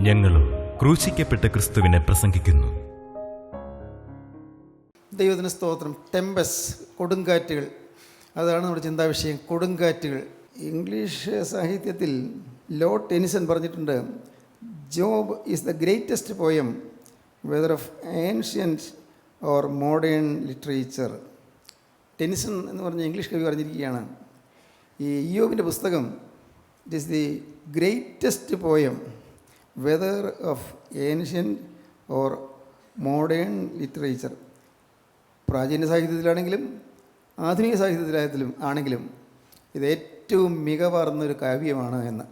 ഞങ്ങളും ക്രൂശിക്കപ്പെട്ട ക്രിസ്തുവിനെ പ്രസംഗിക്കുന്നു. ദൈവത്തിന് സ്തോത്രം. ടെമ്പസ്, കൊടുങ്കാറ്റുകൾ. അതാണ് നമ്മുടെ ചിന്താവിഷയം, കൊടുങ്കാറ്റുകൾ. ഇംഗ്ലീഷ് സാഹിത്യത്തിൽ ലോർഡ് ടെനിസൺ പറഞ്ഞിട്ടുണ്ട്, job is the greatest poem whether of ancient or modern literature. Tennyson എന്ന് പറഞ്ഞ ഇംഗ്ലീഷ് കവി പറഞ്ഞിരിക്കുകയാണ്, ഈ ഇയ്യോബിൻ്റെ പുസ്തകം it is the greatest poem whether of ancient or modern literature. പ്രാചീന സാഹിത്യത്തിലാണെങ്കിലും ആധുനിക സാഹിത്യത്തിലായാലും ആണെങ്കിലും ഇത് ഏറ്റവും മികവാർന്നൊരു കാവ്യമാണ് എന്ന്.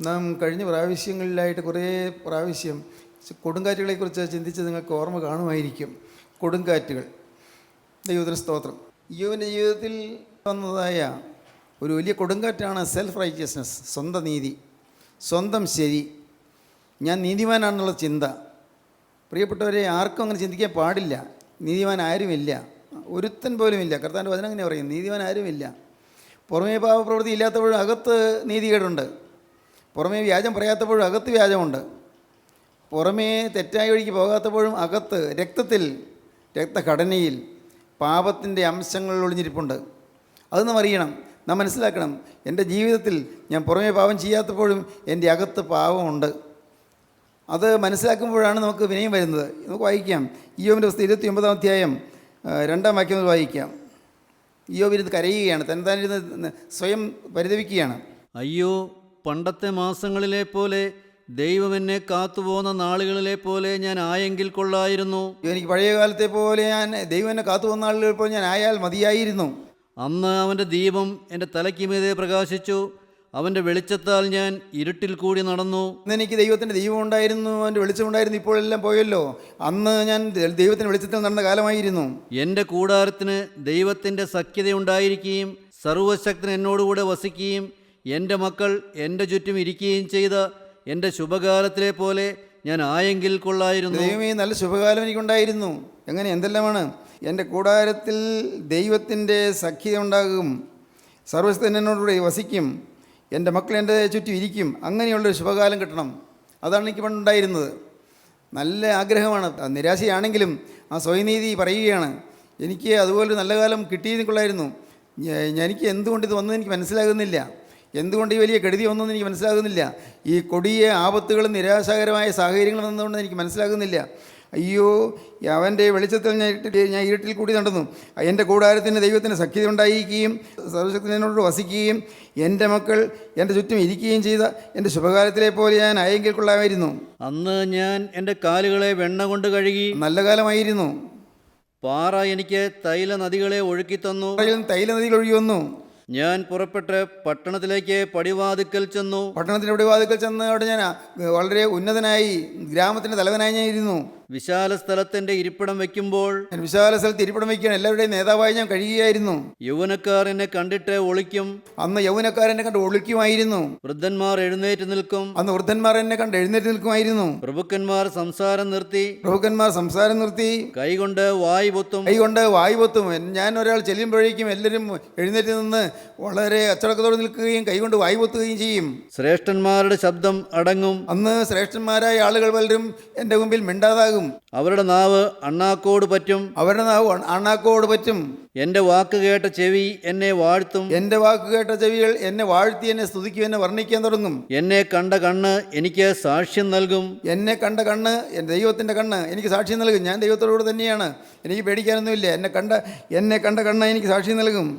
നാം കഴിഞ്ഞ പ്രാവശ്യങ്ങളിലായിട്ട് കുറേ പ്രാവശ്യം കൊടുങ്കാറ്റുകളെക്കുറിച്ച് ചിന്തിച്ച് നിങ്ങൾക്ക് ഓർമ്മ കാണുമായിരിക്കും. കൊടുങ്കാറ്റുകൾ, ദൈവത്തിന് സ്തോത്രം. ഇയ്യോബിൻ്റെ ജീവിതത്തിൽ വന്നതായ ഒരു വലിയ കൊടുങ്കാറ്റാണ് സെൽഫ് റൈറ്റിയസ്നെസ്, സ്വന്തം നീതി, സ്വന്തം ശരി, ഞാൻ നീതിമാനാണെന്നുള്ള ചിന്ത. പ്രിയപ്പെട്ടവരെ, ആർക്കും അങ്ങനെ ചിന്തിക്കാൻ പാടില്ല. നീതിമാൻ ആരുമില്ല, ഒരുത്തൻ പോലും ഇല്ല. കർത്താവിൻ്റെ വചനം അങ്ങനെ പറയും, നീതിമാൻ ആരുമില്ല. പുറമേ പാപപ്രവൃത്തി ഇല്ലാത്തപ്പോഴും അകത്ത് നീതികേടുണ്ട്, പുറമേ വ്യാജം പറയാത്തപ്പോഴും അകത്ത് വ്യാജമുണ്ട്, പുറമേ തെറ്റായ വഴിക്ക് പോകാത്തപ്പോഴും അകത്ത് രക്തത്തിൽ, രക്തഘടനയിൽ പാപത്തിൻ്റെ അംശങ്ങൾ ഒളിഞ്ഞിരിപ്പുണ്ട്. അത് നാം അറിയണം, നാം മനസ്സിലാക്കണം. എൻ്റെ ജീവിതത്തിൽ ഞാൻ പുറമേ പാപം ചെയ്യാത്തപ്പോഴും എൻ്റെ അകത്ത് പാപമുണ്ട്. അത് മനസ്സിലാക്കുമ്പോഴാണ് നമുക്ക് വിനയം വരുന്നത്. നമുക്ക് വായിക്കാം, ഇയ്യോബിൻ്റെ പുസ്തകം 29-ാം അധ്യായം 2-ാം വാക്യം വായിക്കാം. ഇയ്യോബിരുന്ന് കരയുകയാണ്, തന്നെത്താനിരുന്ന് സ്വയം പരിതപിക്കുകയാണ്. അയ്യോ, പണ്ടത്തെ മാസങ്ങളിലെ പോലെ, ദൈവം എന്നെ കാത്തുപോകുന്ന നാളുകളിലെ പോലെ ഞാൻ ആയെങ്കിൽ കൊള്ളായിരുന്നു. എനിക്ക് പഴയ കാലത്തെ പോലെ ദൈവം എന്നെ കാത്തുപോകുന്ന നാളുകളിൽ പോലെ ഞാൻ ആയാൽ മതിയായിരുന്നു. അന്ന് അവൻ്റെ ദീപം എൻ്റെ തലയ്ക്ക് മീതെ പ്രകാശിച്ചു, അവൻ്റെ വെളിച്ചത്താൽ ഞാൻ ഇരുട്ടിൽ കൂടി നടന്നു. അന്ന് എനിക്ക് ദൈവത്തിൻ്റെ ദീപം ഉണ്ടായിരുന്നു, അവൻ്റെ വെളിച്ചമുണ്ടായിരുന്നു. ഇപ്പോഴെല്ലാം പോയല്ലോ. അന്ന് ഞാൻ ദൈവത്തിൻ്റെ വെളിച്ചത്തിൽ നടന്ന കാലമായിരുന്നു. എൻ്റെ കൂടാരത്തിന് ദൈവത്തിൻ്റെ സഖ്യതയുണ്ടായിരിക്കുകയും സർവശക്തൻ എന്നോടുകൂടെ വസിക്കുകയും എൻ്റെ മക്കൾ എൻ്റെ ചുറ്റും ഇരിക്കുകയും ചെയ്ത എൻ്റെ ശുഭകാലത്തിലെ പോലെ ഞാൻ ആയെങ്കിൽ കൊള്ളായിരുന്നു. ദൈവമേ, നല്ല ശുഭകാലം എനിക്കുണ്ടായിരുന്നു. എങ്ങനെ, എന്തെല്ലാമാണ്? എൻ്റെ കൂടാരത്തിൽ ദൈവത്തിൻ്റെ സഖ്യത ഉണ്ടാകും, സർവശക്തൻ എന്നോടുകൂടെ വസിക്കും, എൻ്റെ മക്കൾ എൻ്റെ ചുറ്റും ഇരിക്കും. അങ്ങനെയുള്ളൊരു ശുഭകാലം കിട്ടണം. അതാണ് എനിക്ക് പണ്ടുണ്ടായിരുന്നത്. നല്ല ആഗ്രഹമാണ്. നിരാശയാണെങ്കിലും ആ സ്വയനീതി പറയുകയാണ്, എനിക്ക് അതുപോലൊരു നല്ല കാലം കിട്ടിയെന്നിക്കൊള്ളായിരുന്നു. എനിക്ക് എന്തുകൊണ്ട് ഇത് വന്നതെന്ന് എനിക്ക് മനസ്സിലാകുന്നില്ല. എന്തുകൊണ്ട് ഈ വലിയ കെടുതി വന്നതെന്ന് എനിക്ക് മനസ്സിലാകുന്നില്ല. ഈ കൊടിയ ആപത്തുകളും നിരാശാകരമായ സാഹചര്യങ്ങളും വന്നതുകൊണ്ട് എനിക്ക് മനസ്സിലാകുന്നില്ല. അയ്യോ, അവൻ്റെ വെളിച്ചത്തിൽ ഞാൻ ഇരുട്ടിൽ കൂടി നടന്നു. എൻ്റെ കൂടാരത്തിന് ദൈവത്തിന് സഖ്യത ഉണ്ടായിരിക്കുകയും സർവശക്തനോട് വസിക്കുകയും എൻ്റെ മക്കൾ എൻ്റെ ചുറ്റും ഇരിക്കുകയും ചെയ്ത എൻ്റെ ശുഭകാലത്തിലെ പോലെ ഞാൻ ആയെങ്കിൽ കൊള്ളാമായിരുന്നു. അന്ന് ഞാൻ എൻ്റെ കാലുകളെ വെണ്ണ കൊണ്ട് കഴുകി. നല്ല കാലമായിരുന്നു. പാറ എനിക്ക് തൈല നദികളെ ഒഴുക്കി തന്നു. തൈല നദികൾ ഒഴുകി വന്നു. ഞാൻ പുറപ്പെട്ട് പട്ടണത്തിലേക്ക് പടിവാതിക്കൽ ചെന്നു. പട്ടണത്തിൻ്റെ പടിവാതിക്കൽ ചെന്ന് അവിടെ ഞാൻ വളരെ ഉന്നതനായി, ഗ്രാമത്തിൻ്റെ തലവനായി ഞാൻ ഇരുന്നു. വിശാല സ്ഥലത്തിന്റെ ഇരിപ്പിടം വയ്ക്കുമ്പോൾ, ഞാൻ വിശാല സ്ഥലത്ത് ഇരിപ്പിടം വയ്ക്കുകയാണ്. എല്ലാവരുടെയും നേതാവായി ഞാൻ കഴിയുകയായിരുന്നു. യൗവനക്കാർ എന്നെ കണ്ടിട്ട് ഒളിക്കും. അന്ന് യൗവനക്കാർ എന്നെ കണ്ട് ഒളിക്കുമായിരുന്നു. വൃദ്ധന്മാർ എഴുന്നേറ്റ് നിൽക്കും. അന്ന് വൃദ്ധന്മാർ എന്നെ കണ്ട് എഴുന്നേറ്റ് നിൽക്കുമായിരുന്നു. പ്രഭുക്കന്മാർ സംസാരം നിർത്തി. കൈകൊണ്ട് വായ് പൊത്തും. ഞാൻ ഒരാൾ ചെല്ലുമ്പോഴേക്കും എല്ലാവരും എഴുന്നേറ്റ് നിന്ന് വളരെ അച്ചടക്കത്തോടെ നിൽക്കുകയും കൈകൊണ്ട് വായ് പൊത്തുകയും ചെയ്യും. ശ്രേഷ്ഠന്മാരുടെ ശബ്ദം അടങ്ങും. അന്ന് ശ്രേഷ്ഠന്മാരായ ആളുകൾ പലരും എൻ്റെ മുമ്പിൽ മിണ്ടാതാകും. അവരുടെ നാവ് അണ്ണാക്കോട് പറ്റും. എന്റെ വാക്ക് കേട്ട ചെവി എന്നെ വാഴ്ത്തും. എൻ്റെ വാക്ക് കേട്ട ചെവികൾ എന്നെ വാഴ്ത്തി എന്നെ സ്തുതിക്കും, എന്നെ വർണ്ണിക്കാൻ തുടങ്ങും. എന്നെ കണ്ട കണ്ണ് എനിക്ക് സാക്ഷ്യം നൽകും. എന്നെ കണ്ട കണ്ണ്, ദൈവത്തിൻ്റെ കണ്ണ് എനിക്ക് സാക്ഷ്യം നൽകും. ഞാൻ ദൈവത്തോടുകൂടെ തന്നെയാണ്, എനിക്ക് പേടിക്കാനൊന്നുമില്ല. എന്നെ കണ്ട കണ്ണ് എനിക്ക് സാക്ഷ്യം നൽകും.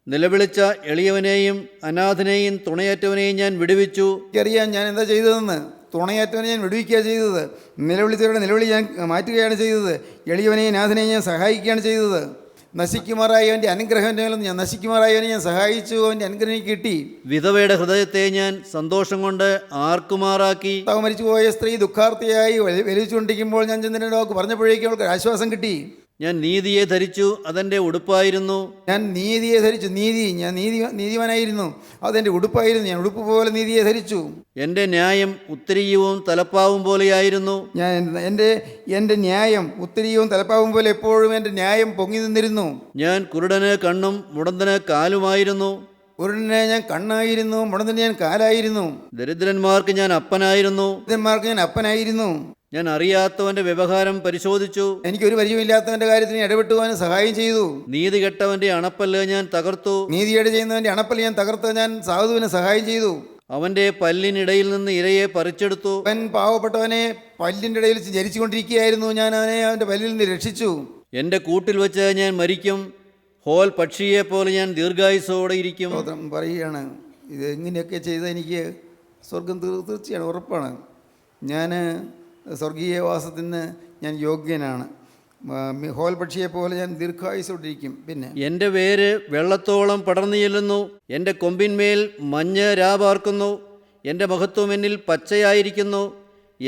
നിലവിളിച്ച എളിയവനെയും അനാഥനെയും തുണയറ്റവനെയും ഞാൻ വിടുവിച്ചു. എനിക്കറിയാം ഞാൻ എന്താ ചെയ്തതെന്ന്. തുണയറ്റവനെ ഞാൻ വിടുവിക്കുക ചെയ്തത്. നിലവിളിച്ചവരുടെ നിലവിളി ഞാൻ മാറ്റുകയാണ് ചെയ്തത്. എളിയവനെയും അനാഥനെയും ഞാൻ സഹായിക്കുകയാണ് ചെയ്തത്. നശിക്കുമാറായവൻ്റെ അനുഗ്രഹം ഞാൻ നശിക്കുമാറായവനെ ഞാൻ സഹായിച്ചു. അവൻ്റെ അനുഗ്രഹം കിട്ടി. വിധവയുടെ ഹൃദയത്തെ ഞാൻ സന്തോഷം കൊണ്ട് ആർക്കുമാറാക്കി. മരിച്ചുപോയ സ്ത്രീ ദുഃഖാർത്ഥിയായി വലിച്ചുകൊണ്ടിരിക്കുമ്പോൾ ഞാൻ ചെന്നിട്ട് വാക്ക് പറഞ്ഞപ്പോഴേക്കും അവൾക്ക് ആശ്വാസം കിട്ടി. ഞാൻ നീതിയെ ധരിച്ചു, അതെൻ്റെ ഉടുപ്പായിരുന്നു. ഞാൻ നീതിമാനായിരുന്നു, അതെൻ്റെ ഉടുപ്പായിരുന്നു. ഞാൻ ഉടുപ്പ് പോലെ നീതിയെ ധരിച്ചു. എൻ്റെ ന്യായം ഉത്തരീയവും തലപ്പാവും പോലെയായിരുന്നു. എൻ്റെ ന്യായം ഉത്തരീയവും തലപ്പാവും പോലെ എപ്പോഴും എൻ്റെ ന്യായം പൊങ്ങി നിന്നിരുന്നു. ഞാൻ കുരുടന് കണ്ണും മുടന്തന് കാലുമായിരുന്നു. കുരുടനെ ഞാൻ കണ്ണായിരുന്നു, മുടന്തന് ഞാൻ കാലായിരുന്നു. ദരിദ്രന്മാർക്ക് ഞാൻ അപ്പനായിരുന്നു. ഞാൻ അറിയാത്തവൻ്റെ വ്യവഹാരം പരിശോധിച്ചു. എനിക്കൊരു പരിചയമില്ലാത്തവൻ്റെ കാര്യത്തിന് ഇടപെട്ടുവാനും സഹായം ചെയ്തു. നീതി കെട്ടവൻ്റെ അണപ്പല്ല് ഞാൻ തകർത്തു. നീതിയേട് ചെയ്യുന്നവൻ്റെ അണപ്പൽ ഞാൻ തകർത്ത് ഞാൻ സാധുവിന് സഹായം ചെയ്തു. അവൻ്റെ പല്ലിനിടയിൽ നിന്ന് ഇരയെ പറിച്ചെടുത്തു. അവൻ പാവപ്പെട്ടവനെ പല്ലിൻ്റെ ഇടയിൽ ജനിച്ചുകൊണ്ടിരിക്കുകയായിരുന്നു, ഞാൻ അവനെ അവൻ്റെ പല്ലിൽ നിന്ന് രക്ഷിച്ചു. എൻ്റെ കൂട്ടിൽ വെച്ച് ഞാൻ മരിക്കും, ഹോൽ പക്ഷിയെപ്പോലെ ഞാൻ ദീർഘായുസോടെ ഇരിക്കും. സ്തോത്രം പറയുകയാണ്. ഇത് ഇങ്ങനെയൊക്കെ ചെയ്ത് എനിക്ക് സ്വർഗം തീർച്ചയാണ്, ഉറപ്പാണ്. ഞാൻ സ്വർഗീയവാസത്തിന് ഞാൻ യോഗ്യനാണ്. ഹോൽ പക്ഷിയെപ്പോലെ ഞാൻ ദീർഘായുസോടിരിക്കും. പിന്നെ എൻ്റെ വേര് വെള്ളത്തോളം പടർന്നു ചെല്ലുന്നു, എൻ്റെ കൊമ്പിന്മേൽ മഞ്ഞ് രാപാർക്കുന്നു, എൻ്റെ മഹത്വം എന്നിൽ പച്ചയായിരിക്കുന്നു,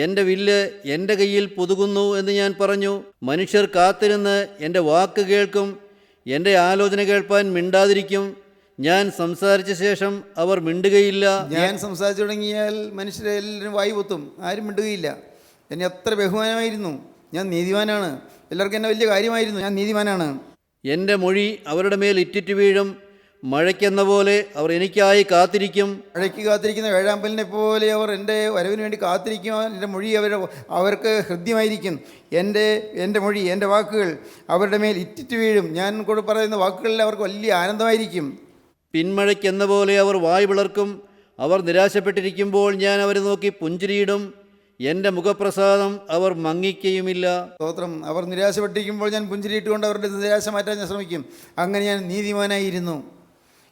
എൻ്റെ വില്ല് എൻ്റെ കയ്യിൽ പുതുകുന്നു എന്ന് ഞാൻ പറഞ്ഞു. മനുഷ്യർ കാത്തിരുന്ന് എൻ്റെ വാക്ക് കേൾക്കും, എൻ്റെ ആലോചന കേൾപ്പാൻ മിണ്ടാതിരിക്കും. ഞാൻ സംസാരിച്ച ശേഷം അവർ മിണ്ടുകയില്ല. ഞാൻ സംസാരിച്ചു തുടങ്ങിയാൽ മനുഷ്യരെല്ലാവരും വായി പൊത്തും, ആരും മിണ്ടുകയില്ല. എന്നെ അത്ര ബഹുമാനമായിരുന്നു. ഞാൻ നീതിമാനാണ്. എല്ലാവർക്കും എന്നെ വലിയ കാര്യമായിരുന്നു. ഞാൻ നീതിമാനാണ്. എൻ്റെ മൊഴി അവരുടെ മേൽ ഇറ്റിറ്റ് വീഴും, മഴയ്ക്കെന്ന പോലെ അവർ എനിക്കായി കാത്തിരിക്കും. മഴയ്ക്ക് കാത്തിരിക്കുന്ന വേഴാമ്പലിനെ പോലെ അവർ എൻ്റെ വരവിന് വേണ്ടി കാത്തിരിക്കും. എൻ്റെ മൊഴി അവർക്ക് ഹൃദ്യമായിരിക്കും. എൻ്റെ മൊഴി, എൻ്റെ വാക്കുകൾ അവരുടെ മേൽ ഇറ്റിറ്റ് വീഴും. ഞാൻ കൂടെ പറയുന്ന വാക്കുകളിൽ അവർക്ക് വലിയ ആനന്ദമായിരിക്കും. പിന്മഴയ്ക്കെന്ന പോലെ അവർ വായ് പിളർക്കും. അവർ നിരാശപ്പെട്ടിരിക്കുമ്പോൾ ഞാൻ അവരെ നോക്കി പുഞ്ചിരിയിടും. എൻ്റെ മുഖപ്രസാദം അവർ മങ്ങിക്കുകയുമില്ല. സ്തോത്രം. അവർ നിരാശപ്പെട്ടിരിക്കുമ്പോൾ ഞാൻ പുഞ്ചിരിയിട്ടുകൊണ്ട് അവരുടെ നിരാശ മാറ്റാൻ ഞാൻ ശ്രമിക്കും. അങ്ങനെ ഞാൻ നീതിമാനായിരുന്നു.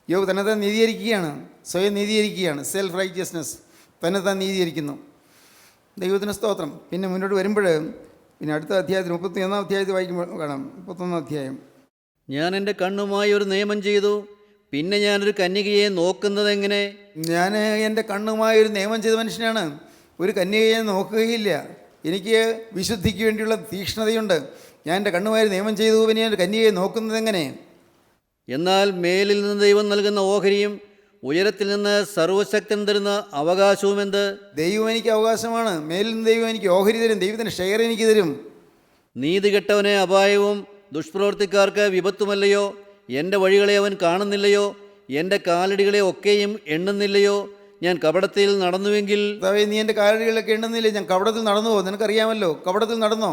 യോബ് തന്നെത്താൻ നീതീകരിക്കുകയാണ്, സ്വയം നീതീകരിക്കുകയാണ്. സെൽഫ് റൈറ്റിയസ്നെസ്, തന്നെത്താൻ നീതീകരിക്കുന്നു. ദൈവത്തിന് സ്തോത്രം. പിന്നെ മുന്നോട്ട് വരുമ്പോൾ പിന്നെ അടുത്ത അധ്യായത്തിൽ 31 അധ്യായത്തിൽ വായിക്കുമ്പോൾ കാണാം. 31 അധ്യായം. ഞാൻ എൻ്റെ കണ്ണുമായി ഒരു നിയമം ചെയ്തു, പിന്നെ ഞാനൊരു കന്യകയെ നോക്കുന്നത് എങ്ങനെ? ഞാൻ എൻ്റെ കണ്ണുമായി ഒരു നിയമം ചെയ്ത മനുഷ്യനാണ്. ഒരു കന്യകയെ നോക്കുകയില്ല. എനിക്ക് വിശുദ്ധിക്ക് വേണ്ടിയുള്ള തീക്ഷ്ണതയുണ്ട്. ഞാൻ എൻ്റെ കണ്ണുമായി നിയമം ചെയ്തു, പിന്നെ ഞാൻ കന്യകയെ നോക്കുന്നത് എങ്ങനെ? എന്നാൽ മേലിൽ നിന്ന് ദൈവം നൽകുന്ന ഓഹരിയും ഉയരത്തിൽ നിന്ന് സർവശക്തൻ തരുന്ന അവകാശവും എന്ത്? ദൈവം എനിക്ക് അവകാശമാണ്. മേലിൽ നിന്ന് ദൈവം എനിക്ക് ഓഹരി തരും. ദൈവത്തിൻ്റെ ഷെയർ എനിക്ക് തരും. നീതി കെട്ടവനെ അപായവും ദുഷ്പ്രവർത്തിക്കാർക്ക് വിപത്തുമല്ലയോ? എൻ്റെ വഴികളെ അവൻ കാണുന്നില്ലയോ? എൻ്റെ കാലടികളെ ഒക്കെയും എണ്ണുന്നില്ലയോ? ഞാൻ കപടത്തിൽ നടന്നുവെങ്കിൽ നീ എൻ്റെ കാലടികളൊക്കെ എണ്ണുന്നില്ലേ? ഞാൻ കപടത്തിൽ നടന്നുവോ? നിനക്കറിയാമല്ലോ. കപടത്തിൽ നടന്നോ?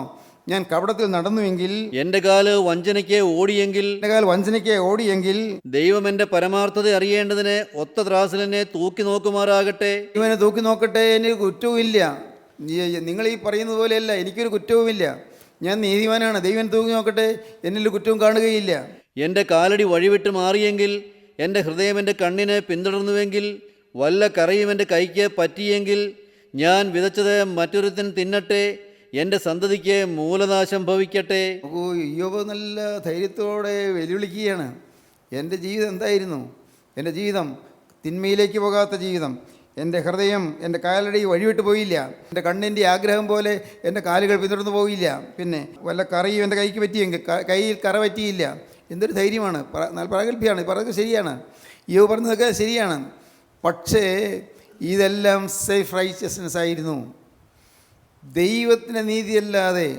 ഞാൻ കപടത്തിൽ നടന്നുവെങ്കിൽ, എൻ്റെ കാല് വഞ്ചനയ്ക്ക് ഓടിയെങ്കിൽ, എൻ്റെ കാൽ വഞ്ചനയ്ക്ക് ഓടിയെങ്കിൽ, ദൈവം എൻ്റെ പരമാർത്ഥത അറിയേണ്ടതിന് ഒത്ത ത്രാസിൽ എന്നെ തൂക്കി നോക്കുമാറാകട്ടെ. ഇവനെ തൂക്കി നോക്കട്ടെ. എനിക്ക് കുറ്റവുമില്ല. നിങ്ങൾ ഈ പറയുന്നത് പോലെയല്ല, എനിക്കൊരു കുറ്റവുമില്ല. ഞാൻ നീതിമാനാണ്. ദൈവം തൂക്കി നോക്കട്ടെ, എന്നിൽ കുറ്റവും കാണുകയില്ല. എൻ്റെ കാലടി വഴിവിട്ട് മാറിയെങ്കിൽ, എൻ്റെ ഹൃദയം എൻ്റെ കണ്ണിനെ പിന്തുടർന്നുവെങ്കിൽ, വല്ല കറയും എൻ്റെ കൈക്ക് പറ്റിയെങ്കിൽ, ഞാൻ വിതച്ചത് മറ്റൊരുത്തൻ തിന്നട്ടെ, എൻ്റെ സന്തതിക്ക് മൂലനാശം ഭവിക്കട്ടെ. യോബ് നല്ല ധൈര്യത്തോടെ വെല്ലുവിളിക്കുകയാണ്. എൻ്റെ ജീവിതം എന്തായിരുന്നു? എൻ്റെ ജീവിതം തിന്മയിലേക്ക് പോകാത്ത ജീവിതം. എൻ്റെ ഹൃദയം, എൻ്റെ കാലടി വഴിവിട്ട് പോയില്ല. എൻ്റെ കണ്ണിൻ്റെ ആഗ്രഹം പോലെ എൻ്റെ കാലുകൾ പിന്തുടർന്ന് പോയില്ല. പിന്നെ വല്ല കറയും എൻ്റെ കൈക്ക് പറ്റിയെങ്കിൽ, കയ്യിൽ കറ പറ്റിയില്ല. എന്തൊരു ധൈര്യമാണ്! നല്ല പ്രാഗൽഭ്യമാണ്. പറഞ്ഞത് ശരിയാണ്. യോബ് പറഞ്ഞതൊക്കെ ശരിയാണ്. പക്ഷേ ഇതെല്ലാം സെൽഫ് റൈറ്റിയസ്നെസ് ആയിരുന്നു. ദൈവത്തിൻ്റെ നീതിയല്ലാതെ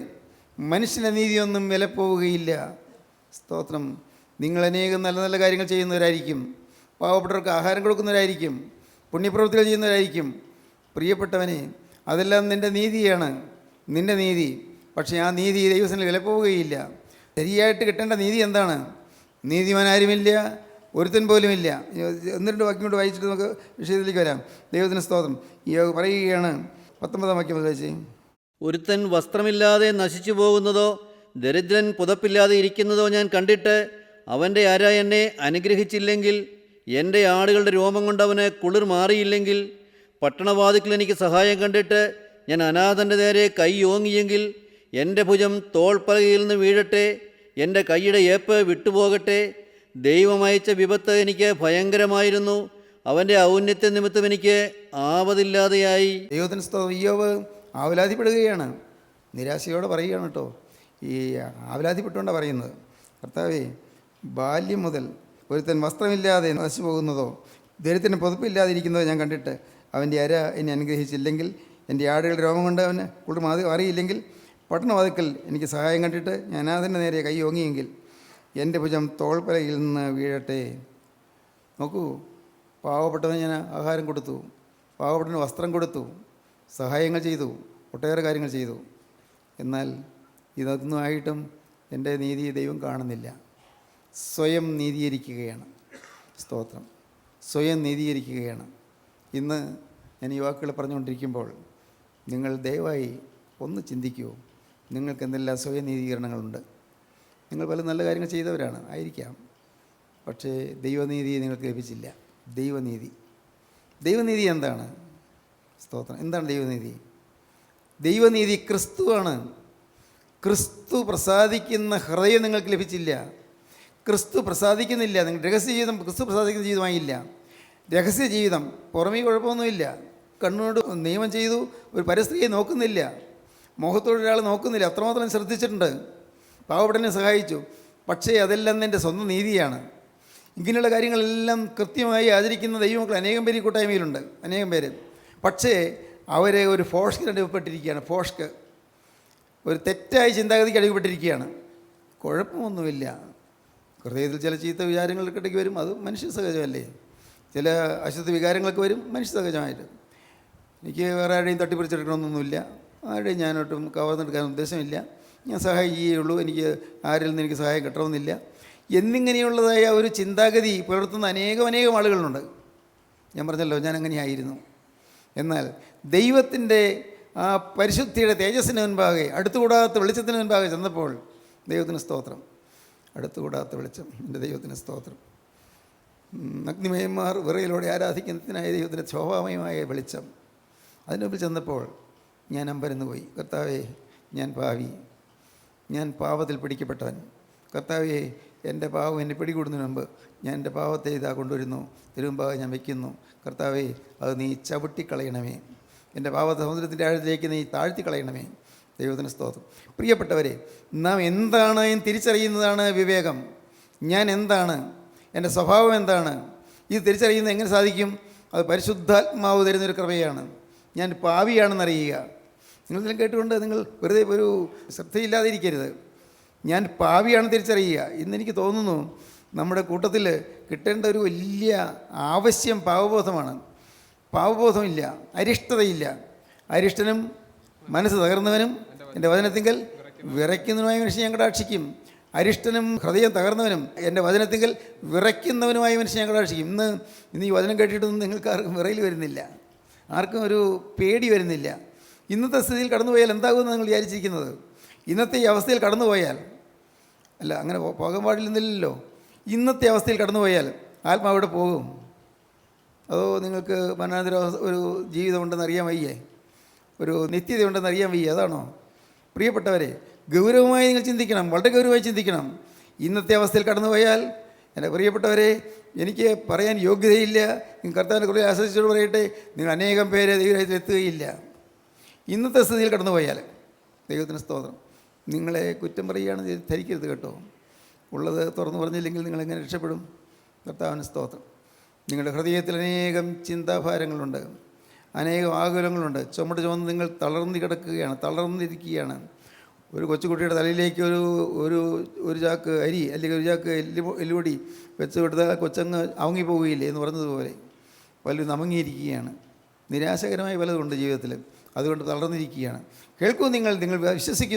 മനുഷ്യൻ്റെ നീതിയൊന്നും വിലപ്പോവുകയില്ല. സ്തോത്രം. നിങ്ങൾ അനേകം നല്ല നല്ല കാര്യങ്ങൾ ചെയ്യുന്നവരായിരിക്കും. പാവപ്പെട്ടവർക്ക് ആഹാരം കൊടുക്കുന്നവരായിരിക്കും. പുണ്യപ്രവൃത്തികൾ ചെയ്യുന്നവരായിരിക്കും. പ്രിയപ്പെട്ടവനെ, അതെല്ലാം നിൻ്റെ നീതിയാണ്, നിൻ്റെ നീതി. പക്ഷേ ആ നീതി ദൈവത്തിന് വിലപ്പോവുകയില്ല. ശരിയായിട്ട് കിട്ടേണ്ട നീതി എന്താണ്? നീതിമാനാരുമില്ല, ഒരുത്തൻ പോലുമില്ല. എന്നിട്ട് വാക്യം കൊണ്ട് വായിച്ചിട്ട് നമുക്ക് വിഷയത്തിലേക്ക് വരാം. ദൈവത്തിന് സ്തോത്രം. ഈ പറയുകയാണ് 19 വാക്യം മുതൽ വായിച്ചേ. ഒരുത്തൻ വസ്ത്രമില്ലാതെ നശിച്ചു പോകുന്നതോ ദരിദ്രൻ പുതപ്പില്ലാതെ ഇരിക്കുന്നതോ ഞാൻ കണ്ടിട്ട് അവൻ്റെ അര എന്നെ അനുഗ്രഹിച്ചില്ലെങ്കിൽ, എൻ്റെ ആടുകളുടെ രോമം കൊണ്ട് അവന് കുളിർ മാറിയില്ലെങ്കിൽ, പട്ടണവാതിക്കൽ എനിക്ക് സഹായം കണ്ടിട്ട് ഞാൻ അനാഥൻ്റെ നേരെ കൈ ഓങ്ങിയെങ്കിൽ, എൻ്റെ ഭുജം തോൾപ്പലകയിൽ നിന്ന് വീഴട്ടെ, എൻ്റെ കൈയുടെ ഏപ്പ് വിട്ടുപോകട്ടെ. ദൈവമയച്ച വിപത്ത് എനിക്ക് ഭയങ്കരമായിരുന്നു, അവൻ്റെ ഔന്നത്യ നിമിത്തം എനിക്ക് ആവതില്ലാതെയായി. ദൈവത്തിന് സ്തോത്രം. യോബ് ആവലാതിപ്പെടുകയാണ്. നിരാശയോടെ പറയുകയാണ് കേട്ടോ. ഈ ആവലാതിപ്പെട്ടുകൊണ്ടാണ് പറയുന്നത്. കർത്താവേ, ബാല്യം മുതൽ ഒരുത്തൻ വസ്ത്രമില്ലാതെ നശിച്ചു പോകുന്നതോ ദരിദ്രന് പുതപ്പില്ലാതിരിക്കുന്നതോ ഞാൻ കണ്ടിട്ട് അവൻ്റെ അര എന്നെ അനുഗ്രഹിച്ചില്ലെങ്കിൽ, എൻ്റെ ആടുകളുടെ രോമം കൊണ്ട് അവന് കുളിർ മാറിയില്ലെങ്കിൽ, പട്ടണവാതിക്കൽ എനിക്ക് സഹായം കണ്ടിട്ട് ഞാൻ അനാഥൻ്റെ നേരെ കൈ ഓങ്ങിയെങ്കിൽ, എൻ്റെ ഭുജം തോൾപ്പലയിൽ നിന്ന് വീഴട്ടെ. നോക്കൂ, പാവപ്പെട്ടവന് ഞാൻ ആഹാരം കൊടുത്തു, പാവപ്പെട്ടവന് വസ്ത്രം കൊടുത്തു, സഹായങ്ങൾ ചെയ്തു, ഒട്ടേറെ കാര്യങ്ങൾ ചെയ്തു. എന്നാൽ ഇതൊന്നും ആയിട്ടും എൻ്റെ നീതി ദൈവം കാണുന്നില്ല. സ്വയം നീതീകരിക്കുകയാണ്. സ്തോത്രം. സ്വയം നീതീകരിക്കുകയാണ്. ഇന്ന് ഞാൻ ഈ വാക്കുകൾ പറഞ്ഞുകൊണ്ടിരിക്കുമ്പോൾ നിങ്ങൾ ദയവായി ഒന്ന് ചിന്തിക്കൂ. നിങ്ങൾക്ക് എന്തെല്ലാം സ്വയം നീതീകരണങ്ങളുണ്ട്. നിങ്ങൾ പല നല്ല കാര്യങ്ങൾ ചെയ്തവരാണ് ആയിരിക്കാം, പക്ഷേ ദൈവനീതി നിങ്ങൾക്ക് ലഭിച്ചില്ല. ദൈവനീതി എന്താണ്? സ്തോത്രം. എന്താണ് ദൈവനീതി? ദൈവനീതി ക്രിസ്തുവാണ്. ക്രിസ്തു പ്രസാദിക്കുന്ന ഹൃദയം നിങ്ങൾക്ക് ലഭിച്ചില്ല. ക്രിസ്തു പ്രസാദിക്കുന്നില്ല. നിങ്ങൾ രഹസ്യ ജീവിതം ക്രിസ്തു പ്രസാദിക്കുന്ന ജീവിതമായില്ല. രഹസ്യ ജീവിതം പുറമേ കുഴപ്പമൊന്നുമില്ല. കണ്ണുകൊണ്ട് നിയമം ചെയ്തു, ഒരു പരസ്ത്രീയെ നോക്കുന്നില്ല, മോഹത്തോടെ ഒരാൾ നോക്കുന്നില്ല, അത്രമാത്രം ശ്രദ്ധിച്ചിട്ടുണ്ട്, പാവപ്പെട്ടനെ സഹായിച്ചു. പക്ഷേ അതെല്ലാം എൻ്റെ സ്വന്തം നീതിയാണ്. ഇങ്ങനെയുള്ള കാര്യങ്ങളെല്ലാം കൃത്യമായി ആചരിക്കുന്ന ദൈവമക്കൾ അനേകം പേര് ഈ കൂട്ടായ്മയിലുണ്ട്, അനേകം പേര്. പക്ഷേ അവരെ ഒരു ഫോഷ്കിന് അടിപ്പെട്ടിരിക്കുകയാണ്. ഫോഷ്ക്ക് ഒരു തെറ്റായ ചിന്താഗതിക്ക് അടിപ്പെട്ടിരിക്കുകയാണ്. കുഴപ്പമൊന്നുമില്ല. ഹൃദയത്തിൽ ചില ചീത്ത വിചാരങ്ങളൊക്കെ ഇടയ്ക്ക് വരും, അത് മനുഷ്യ സഹജമല്ലേ. ചില അശുദ്ധ വികാരങ്ങളൊക്കെ വരും, മനുഷ്യ സഹജമായിട്ട്. എനിക്ക് വേറെ ആരുടെയും തട്ടിപ്പറിച്ചെടുക്കണമെന്നൊന്നുമില്ല, ആരുടെയും ഞാനൊട്ടും കവർന്നെടുക്കാൻ ഉദ്ദേശമില്ല. ഞാൻ സഹായിക്കുകയുള്ളൂ, എനിക്ക് ആരിൽ നിന്ന് എനിക്ക് സഹായം കിട്ടണമെന്നില്ല എന്നിങ്ങനെയുള്ളതായ ഒരു ചിന്താഗതി പുലർത്തുന്ന അനേകം ആളുകളുണ്ട്. ഞാൻ പറഞ്ഞല്ലോ, ഞാൻ അങ്ങനെയായിരുന്നു. എന്നാൽ ദൈവത്തിൻ്റെ ആ പരിശുദ്ധിയുടെ തേജസ്സിന് മുൻപാകെ, അടുത്തുകൂടാത്ത വെളിച്ചത്തിന് മുൻപാകെ ചെന്നപ്പോൾ ദൈവത്തിന് സ്തോത്രം. അടുത്തുകൂടാത്ത വെളിച്ചം, എൻ്റെ ദൈവത്തിന് സ്തോത്രം. അഗ്നിമയന്മാർ വിറയിലൂടെ ആരാധിക്കുന്നതിനായ ദൈവത്തിൻ്റെ ശോഭാമയമായ വെളിച്ചം, അതിന് മുമ്പിൽ ചെന്നപ്പോൾ ഞാൻ അമ്പരന്ന് പോയി. കർത്താവേ, ഞാൻ പാവി, ഞാൻ പാപത്തിൽ പിടിക്കപ്പെട്ടവൻ. കർത്താവേ, എൻ്റെ പാവം എന്നെ പിടികൂടുന്നതിന് മുമ്പ് ഞാൻ എൻ്റെ പാവത്തെ ഇതാ കൊണ്ടുവരുന്നു, തിരുമുമ്പാകെ ഞാൻ വയ്ക്കുന്നു. കർത്താവേ, അത് നീ ചവിട്ടിക്കളയണമേ. എൻ്റെ പാവത്തെ സമുദ്രത്തിൻ്റെ ആഴത്തിലേക്ക് നീ താഴ്ത്തിക്കളയണമേ. ദൈവത്തിന് സ്തോത്രം. പ്രിയപ്പെട്ടവരെ, നാം എന്താണ് എന്ന് തിരിച്ചറിയുന്നതാണ് വിവേകം. ഞാൻ എന്താണ്, എൻ്റെ സ്വഭാവം എന്താണ്, ഇത് തിരിച്ചറിയുന്നത് എങ്ങനെ സാധിക്കും? അത് പരിശുദ്ധാത്മാവ് തരുന്നൊരു കൃപയാണ്. ഞാൻ പാവിയാണെന്നറിയുക. നിങ്ങളെല്ലാം കേട്ടുകൊണ്ട് നിങ്ങൾ വെറുതെ ഒരു ശ്രദ്ധയില്ലാതിരിക്കരുത്. ഞാൻ പാവിയാണെന്ന് തിരിച്ചറിയുക. ഇന്നെനിക്ക് തോന്നുന്നു നമ്മുടെ കൂട്ടത്തിൽ കിട്ടേണ്ട ഒരു വലിയ ആവശ്യം പാവബോധമാണ്. പാവബോധമില്ല, അരിഷ്ടതയില്ല. അരിഷ്ടനും മനസ്സ് തകർന്നവനും എൻ്റെ വചനത്തിങ്കൽ വിറയ്ക്കുന്നതിനുമായ മനുഷ്യൻ ഞാൻ കടാക്ഷിക്കും. അരിഷ്ടനും ഹൃദയം തകർന്നവനും എൻ്റെ വചനത്തിങ്കൽ വിറയ്ക്കുന്നവനുമായ മനുഷ്യൻ ഞാൻ കടാക്ഷിക്കും. ഇന്ന് ഈ വചനം കേട്ടിട്ടൊന്നും നിങ്ങൾക്ക് ആർക്കും വിറയിൽ വരുന്നില്ല, ആർക്കും ഒരു പേടി വരുന്നില്ല. ഇന്നത്തെ സ്ഥിതിയിൽ കടന്നുപോയാൽ എന്താകുമെന്ന് നിങ്ങൾ വിചാരിച്ചിരിക്കുന്നത്? ഇന്നത്തെ ഈ അവസ്ഥയിൽ കടന്നുപോയാൽ, അല്ല അങ്ങനെ പോകാൻ പാടില്ലെന്നില്ലല്ലോ, ഇന്നത്തെ അവസ്ഥയിൽ കടന്നുപോയാൽ ആത്മാവിടെ പോകും. അതോ നിങ്ങൾക്ക് മരണാന്തര ഒരു ജീവിതമുണ്ടെന്ന് അറിയാൻ വയ്യേ, ഒരു നിത്യതയുണ്ടെന്ന് അറിയാൻ വയ്യേ? അതാണോ? പ്രിയപ്പെട്ടവരെ, ഗൗരവമായി നിങ്ങൾ ചിന്തിക്കണം, വളരെ ഗൗരവമായി ചിന്തിക്കണം. ഇന്നത്തെ അവസ്ഥയിൽ കടന്നുപോയാൽ, എൻ്റെ പ്രിയപ്പെട്ടവരെ, എനിക്ക് പറയാൻ യോഗ്യതയില്ല. നിങ്ങൾ കർത്താവിനെ കുറേ ആശ്രയിച്ചോട് പറയട്ടെ, നിങ്ങൾ അനേകം പേരെ ദൈവത്തിൽ എത്തുകയില്ല. ഇന്നത്തെ സ്ഥിതിയിൽ കടന്നുപോയാൽ ദൈവത്തിന് സ്തോത്രം. നിങ്ങളെ കുറ്റം പറയുകയാണ് ധരിക്കരുത് കേട്ടോ. ഉള്ളത് തുറന്നു പറഞ്ഞില്ലെങ്കിൽ നിങ്ങളെങ്ങനെ രക്ഷപ്പെടും? കർത്താവിന് സ്തോത്രം. നിങ്ങളുടെ ഹൃദയത്തിൽ അനേകം ചിന്താഭാരങ്ങളുണ്ട്, അനേകം ആകുലങ്ങളുണ്ട്. ചുമട് ചുമന്ന് നിങ്ങൾ തളർന്നിരിക്കുകയാണ്. ഒരു കൊച്ചുകുട്ടിയുടെ തലയിലേക്ക് ഒരു ചാക്ക് അരി അല്ലെങ്കിൽ ഒരു ചാക്ക് എല്ലുപൊടി വെച്ച് കൊടുത്താൽ കൊച്ചങ്ങ് അവങ്ങിപ്പോവുകയില്ലേ എന്ന് പറഞ്ഞതുപോലെ പലരും നമങ്ങിയിരിക്കുകയാണ്. നിരാശകരമായ പലതുണ്ട് ജീവിതത്തിൽ, അതുകൊണ്ട് തളർന്നിരിക്കുകയാണ്. കേൾക്കൂ, നിങ്ങൾ വിശ്വസിക്കൂ.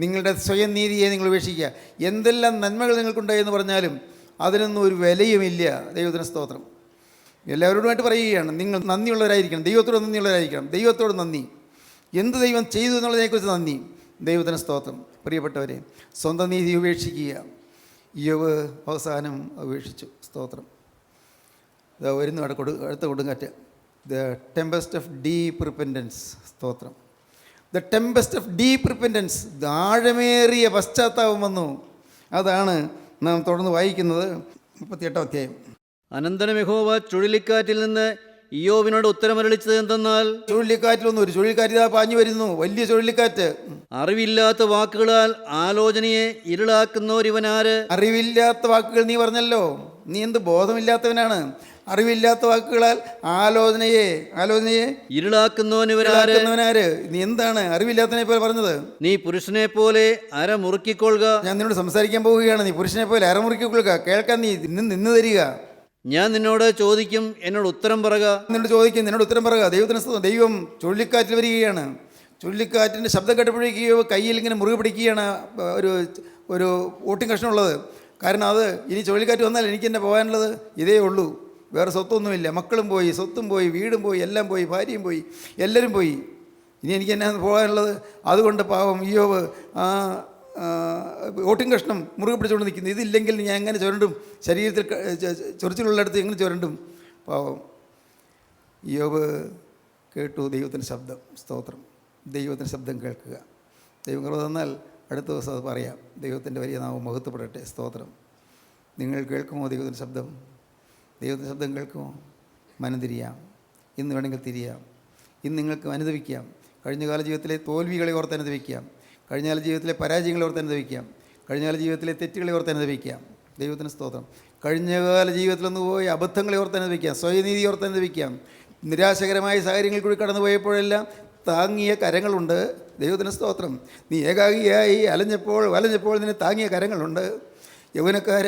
നിങ്ങളുടെ സ്വയം നീതിയെ നിങ്ങൾ ഉപേക്ഷിക്കുക. എന്തെല്ലാം നന്മകൾ നിങ്ങൾക്കുണ്ടായെന്ന് പറഞ്ഞാലും അതിനൊന്നും ഒരു വിലയുമില്ല. ദൈവത്തിന് സ്തോത്രം. എല്ലാവരോടുമായിട്ട് പറയുകയാണ്, നിങ്ങൾ നന്ദിയുള്ളവരായിരിക്കണം, ദൈവത്തോട് നന്ദിയുള്ളവരായിരിക്കണം. ദൈവത്തോട് നന്ദി, എന്ത് ദൈവം ചെയ്തു എന്നുള്ളതിനെക്കുറിച്ച് നന്ദി. ദൈവത്തിന് സ്തോത്രം. പ്രിയപ്പെട്ടവരെ, സ്വന്തം നീതി ഉപേക്ഷിക്കുക. യോബ് അവസാനം ഉപേക്ഷിച്ചു. സ്തോത്രം. ഇതാ വരുന്നു അടുത്ത കൊടുങ്കാറ്റ്. The tempest of deep repentance. സ്തോത്രം. The tempest of deep repentance. ആഴമേറിയ പശ്ചാത്താപം വന്നു. അതാണ് നാം തുടർന്ന് വായിക്കുന്നത് 38-ാം അധ്യായം. അനന്തരം യഹോവ ചുഴലിക്കാറ്റിൽ നിന്ന് ഇയ്യോബിനോട് ഉത്തരമരുളിച്ചത് എന്തെന്നാൽ, ചുഴലിക്കാറ്റിലൊന്നും ഒരു ചുഴലിക്കാറ്റ് ഇതാ പാഞ്ഞു വരുന്നു, വലിയ ചുഴലിക്കാറ്റ്. അറിവില്ലാത്ത വാക്കുകളാൽ ആലോചനയെ ഇരുളാക്കുന്നവരിവനാര്? അറിവില്ലാത്ത വാക്കുകൾ നീ പറഞ്ഞല്ലോ. നീ എന്ത് ബോധമില്ലാത്തവനാണ്? അറിവില്ലാത്ത വാക്കുകളാൽ ആലോചനയെ ഇരുളാക്കുന്നവനാര്? നീ എന്താണ് അറിവില്ലാത്തവനെ പോലെ പറഞ്ഞത്? നീ പുരുഷനെ പോലെ അര മുറുക്കിക്കൊള്ളുക. ഞാൻ നിന്നോട് സംസാരിക്കാൻ പോവുകയാണ്. നീ പുരുഷനെ പോലെ അര മുറുക്കിക്കൊള്ളുക. കേൾക്കാൻ നീ നിന്ന് തരിക. ഞാൻ നിന്നോട് ചോദിക്കും, എന്നോട് ഉത്തരം പറയുക. നിന്നോട് ചോദിക്കും, നിന്നോട് ഉത്തരം പറയുക. ദൈവം ചുഴലിക്കാറ്റിൽ വരികയാണ്. ചുഴലിക്കാറ്റിൻ്റെ ശബ്ദം കേട്ടപ്പോഴേക്കോ കയ്യിൽ ഇങ്ങനെ മുറുകെ പിടിക്കുകയാണ് ഒരു ഓട്ടിങ് കഷ്ണമുള്ളത്. കാരണം അത് ഇനി ചുഴലിക്കാറ്റ് വന്നാൽ എനിക്ക് തന്നെ പോകാനുള്ളത് ഇതേ ഉള്ളൂ, വേറെ സ്വത്തൊന്നുമില്ല. മക്കളും പോയി, സ്വത്തും പോയി, വീടും പോയി, എല്ലാം പോയി, ഭാര്യയും പോയി, എല്ലാവരും പോയി. ഇനി എനിക്ക് എന്നാ പോകാനുള്ളത്? അതുകൊണ്ട് പാവം ഇയ്യോബ് ഓട്ടിങ് കഷ്ണം മുറുകെ പിടിച്ചുകൊണ്ട് നിൽക്കുന്നു. ഇതില്ലെങ്കിൽ ഞാൻ എങ്ങനെ ചുരണ്ടും? ശരീരത്തിൽ ചൊറിച്ചിലുള്ളിടത്ത് എങ്ങനെ ചുരണ്ടും? പാവം ഇയ്യോബ് കേട്ടു ദൈവത്തിൻ്റെ ശബ്ദം. സ്തോത്രം. ദൈവത്തിൻ്റെ ശബ്ദം കേൾക്കുക. ദൈവം കൃപ തന്നാൽ അടുത്ത ദിവസം അത് പറയാം. ദൈവത്തിൻ്റെ വലിയ നാമം മഹത്വപ്പെടട്ടെ. സ്തോത്രം. നിങ്ങൾ കേൾക്കുമോ ദൈവത്തിൻ്റെ ശബ്ദം? ദൈവത്തിൻ്റെ ശബ്ദം കേൾക്കുമോ? മനം തിരിയാം. ഇന്ന് വേണമെങ്കിൽ തിരിയാം. ഇന്ന് നിങ്ങൾക്ക് അനുഭവിക്കാം. കഴിഞ്ഞകാല ജീവിതത്തിലെ തോൽവികളെ ഓർത്ത് അനുഭവിക്കാം. കഴിഞ്ഞകാല ജീവിതത്തിലെ പരാജയങ്ങളെ ഓർത്ത് അനുഭവിക്കാം. കഴിഞ്ഞകാല ജീവിതത്തിലെ തെറ്റുകളെ ഓർത്ത് അനുഭവിക്കാം. ദൈവത്തിന് സ്തോത്രം. കഴിഞ്ഞകാല ജീവിതത്തിലൊന്ന് പോയി അബദ്ധങ്ങളെ ഓർത്ത് അനുഭവിക്കാം. സ്വയനീതി ഓർത്ത് അനുഭവിക്കാം. നിരാശകരമായ സാഹചര്യങ്ങളിൽ കൂടി കടന്നു പോയപ്പോഴെല്ലാം താങ്ങിയ കരങ്ങളുണ്ട്. ദൈവത്തിന് സ്തോത്രം. നീ ഏകാഗിയായി വലഞ്ഞപ്പോൾ നിന്നെ താങ്ങിയ കരങ്ങളുണ്ട്. യൗവനക്കാര,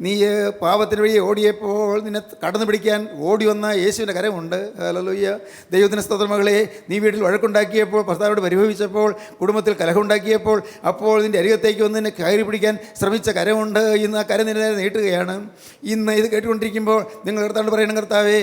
നീ പാപത്തിന് വഴി ഓടിയപ്പോൾ നിന്നെ കടന്നു പിടിക്കാൻ ഓടി വന്ന യേശുവിൻ്റെ കരമുണ്ട്. ഹല്ലേലൂയ. ദൈവത്തിന് സ്തോത്രം. മകളെ, നീ വീട്ടിൽ വഴക്കുണ്ടാക്കിയപ്പോൾ, ഭർത്താവിനോട് പരിഭവിച്ചപ്പോൾ, കുടുംബത്തിൽ കലഹമുണ്ടാക്കിയപ്പോൾ, അപ്പോൾ നിൻ്റെ അരികത്തേക്ക് വന്ന് നിന്നെ കയറി പിടിക്കാൻ ശ്രമിച്ച കരമുണ്ട്. ഇന്ന് ആ കരം നിന്നെ നീട്ടുകയാണ്. ഇന്ന് ഇത് കേട്ടുകൊണ്ടിരിക്കുമ്പോൾ നിങ്ങൾ കർത്താവോട് പറയണം, കർത്താവേ,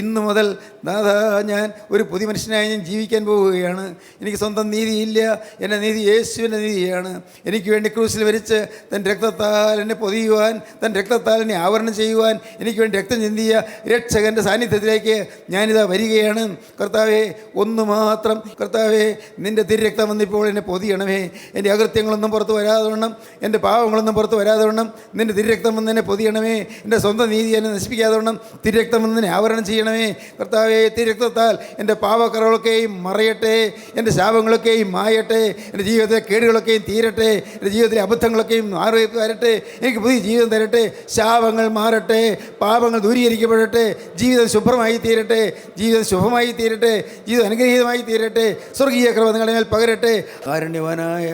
ഇന്ന് മുതൽ നാഥാ ഞാൻ ഒരു പുതിയ മനുഷ്യനായി ഞാൻ ജീവിക്കാൻ പോവുകയാണ്. എനിക്ക് സ്വന്തം നീതിയില്ല, എൻ്റെ നീതി യേശുവിൻ്റെ നീതിയാണ്. എനിക്ക് വേണ്ടി ക്രൂശിൽ മരിച്ച് തൻ്റെ രക്തത്താൽ എന്നെ പൊതിയുവാൻ, തൻ്റെ രക്തത്താൽ എന്നെ ആവരണം ചെയ്യുവാൻ എനിക്ക് വേണ്ടി രക്തം ചിന്തിയ രക്ഷകൻ്റെ സാന്നിധ്യത്തിലേക്ക് ഞാനിതാ വരികയാണ്. കർത്താവേ, ഒന്ന് മാത്രം കർത്താവേ, നിൻ്റെ തിരുരക്തം വന്നിപ്പോൾ എന്നെ പൊതിയണമേ. എൻ്റെ അകൃത്യങ്ങളൊന്നും പുറത്ത് വരാതെ വണ്ണം, എൻ്റെ പാവങ്ങളൊന്നും പുറത്ത് വരാതെ വണ്ണം നിൻ്റെ തിരുരക്തം വന്ന് എന്നെ പൊതിയണമേ. എൻ്റെ സ്വന്തം നീതി എന്നെ നശിപ്പിക്കാതെ വണ്ണം തിരുരക്തം വന്ന് എന്നെ ആവരണം ചെയ്യണമേ. കർത്താവേ, തിരുരക്തത്താൽ എൻ്റെ പാവക്കറകളൊക്കെയും മറയട്ടെ, എൻ്റെ ശാപങ്ങളൊക്കെയും മായട്ടെ, എൻ്റെ ജീവിതത്തിലെ കേടുകളൊക്കെയും തീരട്ടെ, എൻ്റെ ജീവിതത്തിലെ അബദ്ധങ്ങളൊക്കെയും മാറി വരട്ടെ, എനിക്ക് പുതിയ ജീവിതം തരട്ടെ, ശാപങ്ങൾ മാറട്ടെ, പാപങ്ങൾ ദൂരീകരിക്കപ്പെടട്ടെ, ജീവിതം ശുഭ്രമായി തീരട്ടെ, ജീവിതം ശുഭമായി തീരട്ടെ, ജീവിതം അനുഗ്രഹീതമായി തീരട്ടെ, സ്വർഗീയ കൃപ നിങ്ങളുടെ മേൽ പകരട്ടെ. കാരുണ്യവാനായ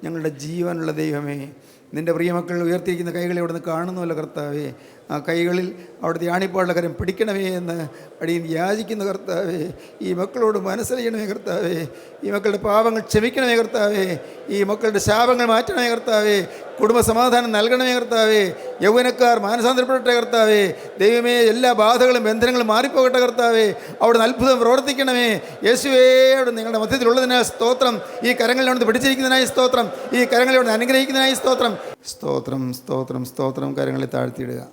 ഞങ്ങളുടെ ജീവനുള്ള ദൈവമേ, നിൻ്റെ പ്രിയമക്കൾ ഉയർത്തിയിരിക്കുന്ന കൈകളെ അവിടെ നിന്ന് കാണുന്നുവല്ലോ കർത്താവേ. ആ കൈകളിൽ അവിടുത്തെ ആണിപ്പാടുള്ള കരം പിടിക്കണമേ എന്ന് അടിയൻ യാചിക്കുന്ന കർത്താവേ. ഈ മക്കളോട് മനസ്സറിയണമേ കർത്താവേ. ഈ മക്കളുടെ പാപങ്ങൾ ക്ഷമിക്കണമേ കർത്താവേ. ഈ മക്കളുടെ ശാപങ്ങൾ മാറ്റണമേ കർത്താവേ. കുടുംബ സമാധാനം നൽകണമേ കർത്താവേ. യൗവനക്കാർ മാനസാന്തരപ്പെടട്ടെ കർത്താവേ. ദൈവമേ, എല്ലാ ബാധകളും ബന്ധനങ്ങളും മാറിപ്പോകട്ടെ കർത്താവേ. അവിടുന്ന് അത്ഭുതം പ്രവർത്തിക്കണമേ യേശുവേ. അവിടെ നിങ്ങളുടെ മധ്യത്തിലുള്ളതിനാൽ സ്തോത്രം. ഈ കരങ്ങളിൽ അവിടുന്ന് പിടിച്ചിരിക്കുന്നതിനായി സ്തോത്രം. ഈ കരങ്ങളെ അവിടുന്ന് അനുഗ്രഹിക്കുന്നതിനായി സ്തോത്രം. സ്തോത്രം, സ്തോത്രം, സ്തോത്രം. കരങ്ങളെ താഴ്ത്തിയിടുക.